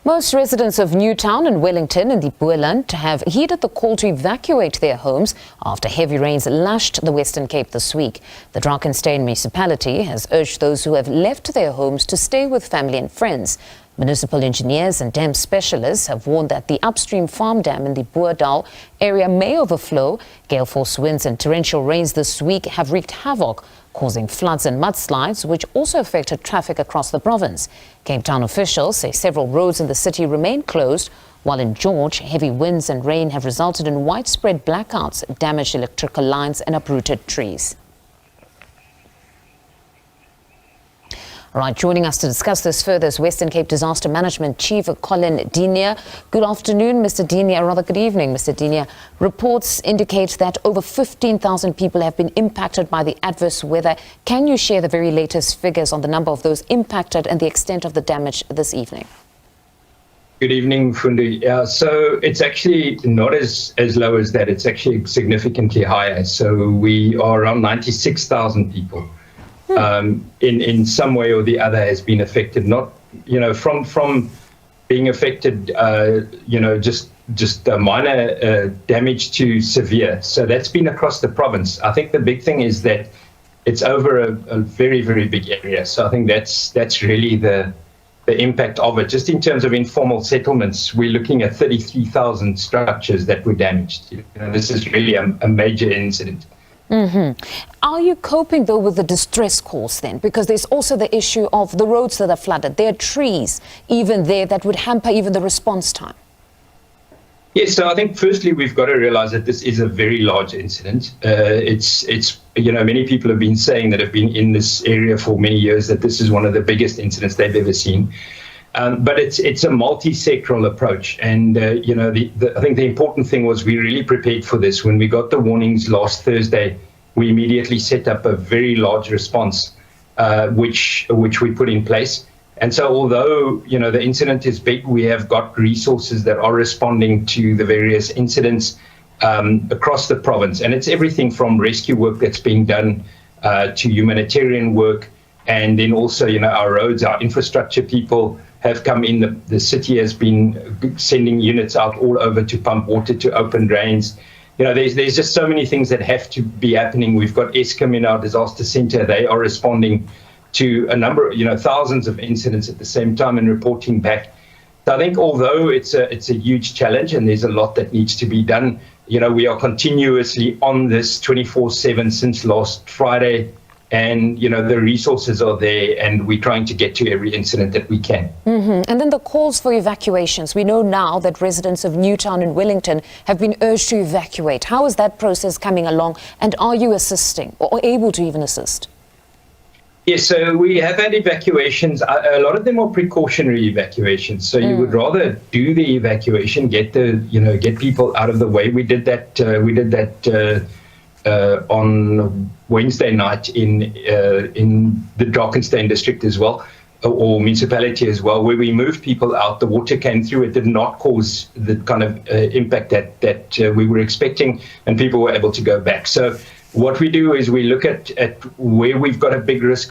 Most residents of Newtown and Wellington in the Boerland have heeded the call to evacuate their homes after heavy rains lashed the Western Cape this week. The Drakenstein municipality has urged those who have left their homes to stay with family and friends. Municipal engineers and dam specialists have warned that the upstream farm dam in the Boerdal area may overflow. Gale force winds and torrential rains this week have wreaked havoc, causing floods and mudslides, which also affected traffic across the province. Cape Town officials say several roads in the city remain closed, while in George, heavy winds and rain have resulted in widespread blackouts, damaged electrical lines and uprooted trees. All right, joining us to discuss this further is Western Cape Disaster Management Chief Colin Dinier. Good afternoon, Mr. Dinier, or rather good evening, Mr. Dinier. Reports indicate that over 15,000 people have been impacted by the adverse weather. Can you share the very latest figures on the number of those impacted and the extent of the damage this evening? Good evening, Fundi. So it's actually not as low as that. It's actually significantly higher. So we are around 96,000 people. In some way or the other has been affected, not, from being affected, just minor damage to severe. So that's been across the province. I think the big thing is that it's over a very, very big area. So I think that's really the impact of it. Just in terms of informal settlements, we're looking at 33,000 structures that were damaged. This is really a major incident. Are you coping, though, with the distress calls then? Because there's also the issue of the roads that are flooded. There are trees even there that would hamper even the response time. Yes, so I think firstly we've got to realize that this is a very large incident. It's many people have been saying that have been in this area for many years that this is one of the biggest incidents they've ever seen. But it's a multi-sectoral approach, and I think the important thing was we really prepared for this. When we got the warnings last Thursday, we immediately set up a very large response, which we put in place. And so, although the incident is big, we have got resources that are responding to the various incidents across the province, and it's everything from rescue work that's being done to humanitarian work, and then also our roads, our infrastructure people have come in. The city has been sending units out all over to pump water, to open drains. There's just so many things that have to be happening. We've got Eskom in our disaster center. They are responding to a number, thousands of incidents at the same time and reporting back. So I think although it's a huge challenge and there's a lot that needs to be done, we are continuously on this 24/7 since last Friday. And, the resources are there, and we're trying to get to every incident that we can. And then the calls for evacuations. We know now that residents of Newtown and Wellington have been urged to evacuate. How is that process coming along, and are you assisting or able to even assist? Yes, so we have had evacuations. A lot of them are precautionary evacuations. So you would rather do the evacuation, get people out of the way. We did that. On Wednesday night in the Drakenstein district as well, or municipality as well, where we moved people out. The water came through. It did not cause the kind of impact that we were expecting, and people were able to go back. So what we do is we look at where we've got a big risk